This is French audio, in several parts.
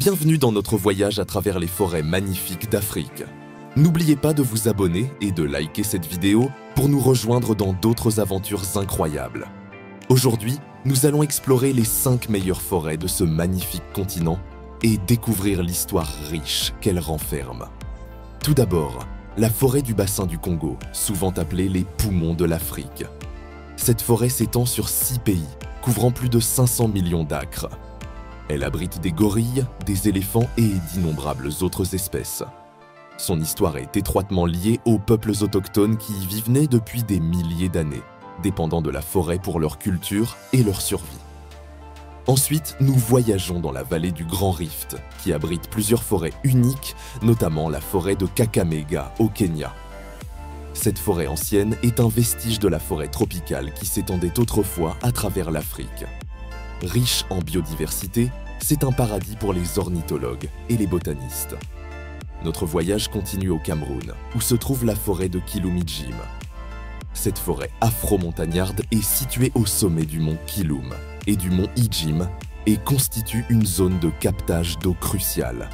Bienvenue dans notre voyage à travers les forêts magnifiques d'Afrique. N'oubliez pas de vous abonner et de liker cette vidéo pour nous rejoindre dans d'autres aventures incroyables. Aujourd'hui, nous allons explorer les 5 meilleures forêts de ce magnifique continent et découvrir l'histoire riche qu'elle renferme. Tout d'abord, la forêt du bassin du Congo, souvent appelée les poumons de l'Afrique. Cette forêt s'étend sur 6 pays, couvrant plus de 500 millions d'acres. Elle abrite des gorilles, des éléphants et d'innombrables autres espèces. Son histoire est étroitement liée aux peuples autochtones qui y vivent depuis des milliers d'années, dépendant de la forêt pour leur culture et leur survie. Ensuite, nous voyageons dans la vallée du Grand Rift, qui abrite plusieurs forêts uniques, notamment la forêt de Kakamega au Kenya. Cette forêt ancienne est un vestige de la forêt tropicale qui s'étendait autrefois à travers l'Afrique. Riche en biodiversité, c'est un paradis pour les ornithologues et les botanistes. Notre voyage continue au Cameroun, où se trouve la forêt de Kilumidjim. Cette forêt afro-montagnarde est située au sommet du mont Kilum et du mont Idjim et constitue une zone de captage d'eau cruciale.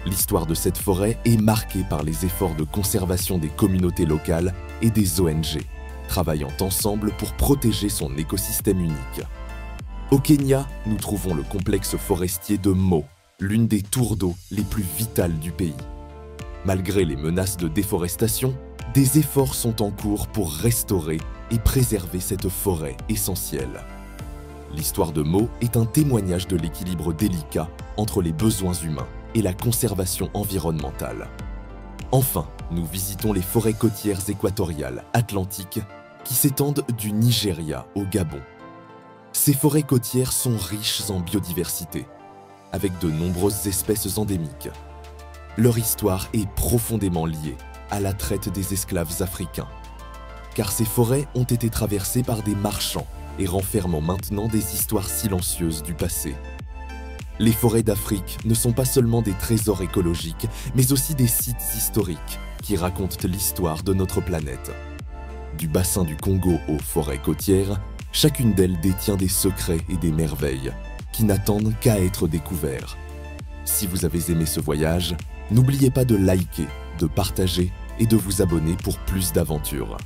L'histoire de cette forêt est marquée par les efforts de conservation des communautés locales et des ONG, travaillant ensemble pour protéger son écosystème unique. Au Kenya, nous trouvons le complexe forestier de Mo, l'une des tours d'eau les plus vitales du pays. Malgré les menaces de déforestation, des efforts sont en cours pour restaurer et préserver cette forêt essentielle. L'histoire de Mo est un témoignage de l'équilibre délicat entre les besoins humains et la conservation environnementale. Enfin, nous visitons les forêts côtières équatoriales atlantiques qui s'étendent du Nigeria au Gabon. Ces forêts côtières sont riches en biodiversité, avec de nombreuses espèces endémiques. Leur histoire est profondément liée à la traite des esclaves africains, car ces forêts ont été traversées par des marchands et renferment maintenant des histoires silencieuses du passé. Les forêts d'Afrique ne sont pas seulement des trésors écologiques, mais aussi des sites historiques qui racontent l'histoire de notre planète. Du bassin du Congo aux forêts côtières, chacune d'elles détient des secrets et des merveilles qui n'attendent qu'à être découverts. Si vous avez aimé ce voyage, n'oubliez pas de liker, de partager et de vous abonner pour plus d'aventures.